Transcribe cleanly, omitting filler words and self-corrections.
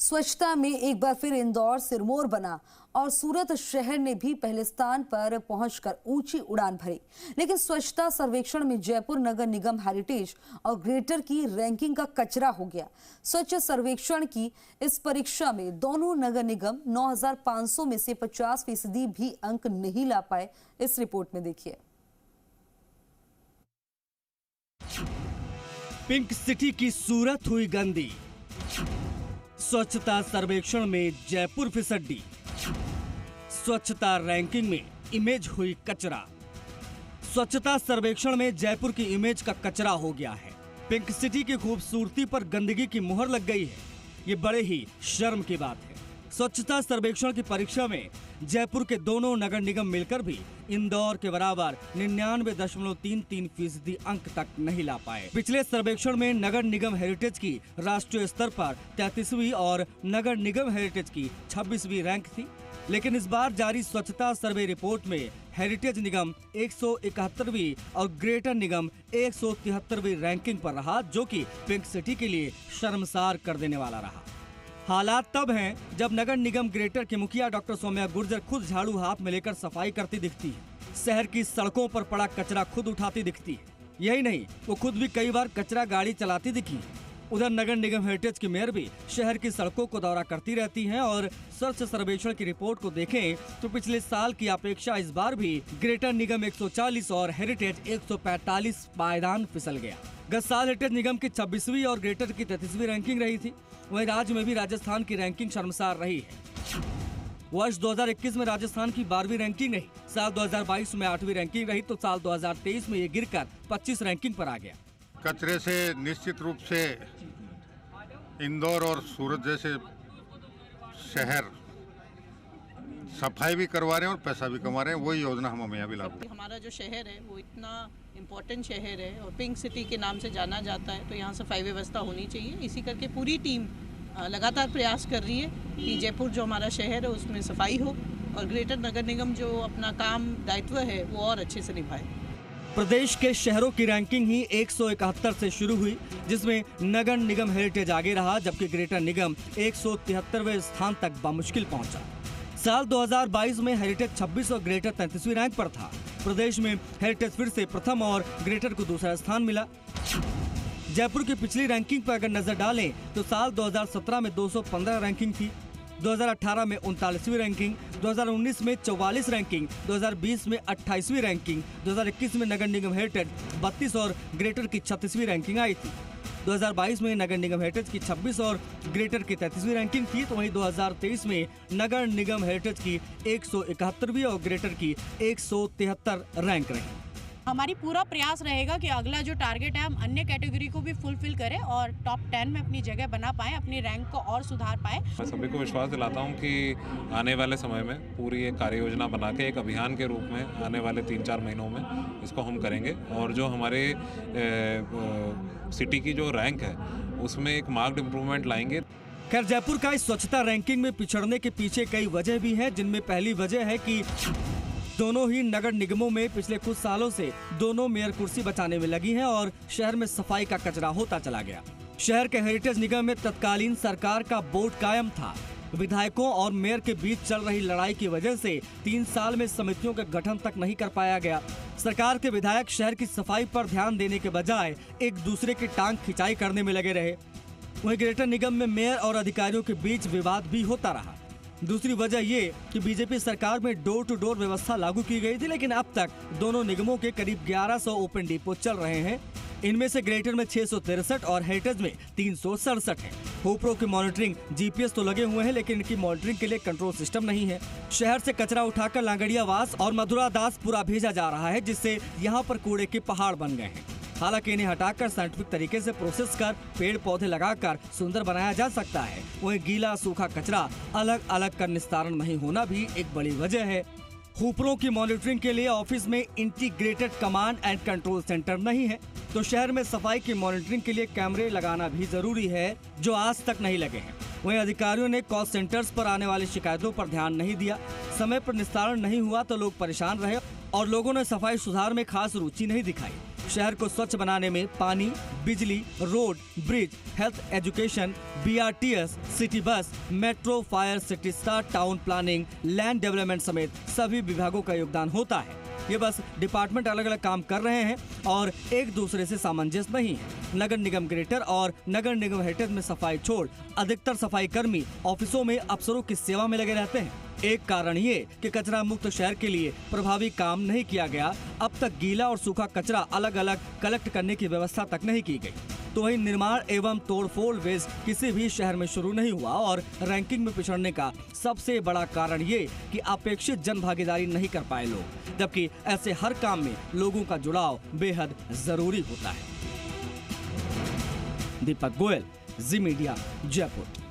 स्वच्छता में एक बार फिर इंदौर सिरमौर बना और सूरत शहर ने भी पहले स्थान पर पहुंचकर ऊंची उड़ान भरी। लेकिन स्वच्छता सर्वेक्षण में जयपुर नगर निगम हेरिटेज और ग्रेटर की रैंकिंग का कचरा हो गया। स्वच्छ सर्वेक्षण की इस परीक्षा में दोनों नगर निगम 9,500 में से 50% भी अंक नहीं ला पाए। इस रिपोर्ट में देखिए। पिंक सिटी की सूरत हुई गंदी, स्वच्छता सर्वेक्षण में जयपुर फिसड्डी, स्वच्छता रैंकिंग में इमेज हुई कचरा। स्वच्छता सर्वेक्षण में जयपुर की इमेज का कचरा हो गया है। पिंक सिटी की खूबसूरती पर गंदगी की मुहर लग गई है। ये बड़े ही शर्म की बात है। स्वच्छता सर्वेक्षण की परीक्षा में जयपुर के दोनों नगर निगम मिलकर भी इंदौर के बराबर 99.33% अंक तक नहीं ला पाए। पिछले सर्वेक्षण में नगर निगम हेरिटेज की राष्ट्रीय स्तर पर 33वीं और नगर निगम हेरिटेज की 26वीं रैंक थी। लेकिन इस बार जारी स्वच्छता सर्वे रिपोर्ट में हेरिटेज निगम 171वीं और ग्रेटर निगम 173वीं रैंकिंग पर रहा, जो कि पिंक सिटी के लिए शर्मसार कर देने वाला रहा। हालात तब हैं जब नगर निगम ग्रेटर के मुखिया डॉक्टर सौम्या गुर्जर खुद झाड़ू हाथ में लेकर सफाई करती दिखती है। शहर की सड़कों पर पड़ा कचरा खुद उठाती दिखती है। यही नहीं, वो खुद भी कई बार कचरा गाड़ी चलाती दिखी है। उधर नगर निगम हेरिटेज की मेयर भी शहर की सड़कों को दौरा करती रहती हैं और स्वच्छ सर्वेक्षण की रिपोर्ट को देखें तो पिछले साल की अपेक्षा इस बार भी ग्रेटर निगम 140 और हेरिटेज 145 पायदान फिसल गया। गत साल हेरिटेज निगम की 26वीं और ग्रेटर की 33वीं रैंकिंग रही थी। वहीं राज्य में भी राजस्थान की रैंकिंग शर्मसार रही है। वर्ष 2021 में राजस्थान की 12वीं रैंकिंग रही, साल 2022 में 8वीं रैंकिंग रही, तो साल 2023 में ये गिरकर 25 रैंकिंग पर आ गया। कचरे से निश्चित रूप से इंदौर और सूरत जैसे शहर सफाई भी करवा रहे हैं और पैसा भी कमा रहे हैं। वही योजना हम यहाँ भी लागू। हमारा जो शहर है वो इतना इम्पोर्टेंट शहर है और पिंक सिटी के नाम से जाना जाता है, तो यहाँ सफाई व्यवस्था होनी चाहिए। इसी करके पूरी टीम लगातार प्रयास कर रही है कि जयपुर जो हमारा शहर है उसमें सफाई हो और ग्रेटर नगर निगम जो अपना काम दायित्व है वो और अच्छे से निभाए। प्रदेश के शहरों की रैंकिंग ही 171 से शुरू हुई, जिसमें नगर निगम हेरिटेज आगे रहा, जबकि ग्रेटर निगम 173वें स्थान तक बमुश्किल पहुंचा। साल 2022 में हेरिटेज 26 और ग्रेटर 33वीं रैंक पर था। प्रदेश में हेरिटेज फिर से प्रथम और ग्रेटर को दूसरा स्थान मिला। जयपुर की पिछली रैंकिंग पर अगर नजर डालें तो साल 2017 में 215 रैंकिंग थी, 2018 में 39वीं रैंकिंग, 2019 में 44 रैंकिंग, 2020 में 28वीं रैंकिंग, 2021 में नगर निगम हेरिटेज 32 और ग्रेटर की 36वीं रैंकिंग आई थी। 2022 में नगर निगम हेरिटेज की 26 और ग्रेटर की 33वीं रैंकिंग थी, तो वहीं 2023 में नगर निगम हेरिटेज की 171वीं और ग्रेटर की 173 रैंक रही। हमारी पूरा प्रयास रहेगा कि अगला जो टारगेट है हम अन्य कैटेगरी को भी फुलफिल करें और टॉप 10 में अपनी जगह बना पाएं, अपनी रैंक को और सुधार पाएं। मैं सभी को विश्वास दिलाता हूं कि आने वाले समय में पूरी एक कार्य योजना बना के एक अभियान के रूप में आने वाले 3-4 महीनों में इसको हम करेंगे और जो हमारे सिटी की जो रैंक है उसमें एक मार्क्ड इम्प्रूवमेंट लाएंगे। खैर, जयपुर का इस स्वच्छता रैंकिंग में पिछड़ने के पीछे कई वजह भी हैं, जिनमें पहली वजह है कि दोनों ही नगर निगमों में पिछले कुछ सालों से दोनों मेयर कुर्सी बचाने में लगी हैं और शहर में सफाई का कचरा होता चला गया। शहर के हेरिटेज निगम में तत्कालीन सरकार का बोर्ड कायम था। विधायकों और मेयर के बीच चल रही लड़ाई की वजह से 3 साल में समितियों का गठन तक नहीं कर पाया गया। सरकार के विधायक शहर की सफाई पर ध्यान देने के बजाय एक दूसरे की टांग खिंचाई करने में लगे रहे। वहीं ग्रेटर निगम में मेयर और अधिकारियों के बीच विवाद भी होता रहा। दूसरी वजह ये कि बीजेपी सरकार में डोर टू डोर व्यवस्था लागू की गई थी, लेकिन अब तक दोनों निगमों के करीब 1100 ओपन डिपो चल रहे हैं। इनमें से ग्रेटर में 663 और हेरिटेज में 367 है। होपरो की मॉनिटरिंग जीपीएस तो लगे हुए हैं, लेकिन इनकी मॉनिटरिंग के लिए कंट्रोल सिस्टम नहीं है। शहर से कचरा उठाकर लांगड़ियावास और मधुरा दासपुरा भेजा जा रहा है, जिससे यहाँ पर कूड़े के पहाड़ बन गए हैं। हालांकि इन्हें हटाकर साइंटिफिक तरीके से प्रोसेस कर पेड़ पौधे लगाकर सुंदर बनाया जा सकता है। वहीं गीला सूखा कचरा अलग अलग कर निस्तारण नहीं होना भी एक बड़ी वजह है। होपरों की मॉनिटरिंग के लिए ऑफिस में integrated command and control centre नहीं है, तो शहर में सफाई की मॉनिटरिंग के लिए कैमरे लगाना भी जरूरी है, जो आज तक नहीं लगे हैं। वहीं अधिकारियों ने कॉल सेंटर्स पर आने वाली शिकायतों पर ध्यान नहीं दिया। समय पर निस्तारण नहीं हुआ तो लोग परेशान रहे और लोगों ने सफाई सुधार में खास रुचि नहीं दिखाई। शहर को स्वच्छ बनाने में पानी, बिजली, road, bridge, health, education, BRTS, city bus, metro, fire, city star, town planning, land development समेत सभी विभागों का योगदान होता है। ये बस डिपार्टमेंट अलग अलग काम कर रहे हैं और एक दूसरे से सामंजस्य नहीं है। नगर निगम ग्रेटर और नगर निगम हेरिटेज में सफाई छोड़ अधिकतर सफाई कर्मी ऑफिसों में अफसरों की सेवा में लगे रहते हैं। एक कारण ये कि कचरा मुक्त शहर के लिए प्रभावी काम नहीं किया गया। अब तक गीला और सूखा कचरा अलग अलग कलेक्ट करने की व्यवस्था तक नहीं की गई। तो वहीं निर्माण एवं तोड़फोड़ वेस्ट किसी भी शहर में शुरू नहीं हुआ और रैंकिंग में पिछड़ने का सबसे बड़ा कारण ये कि अपेक्षित जन भागीदारी नहीं कर पाए लोग, जबकि ऐसे हर काम में लोगों का जुड़ाव बेहद जरूरी होता है। दीपक गोयल, जी मीडिया, जयपुर।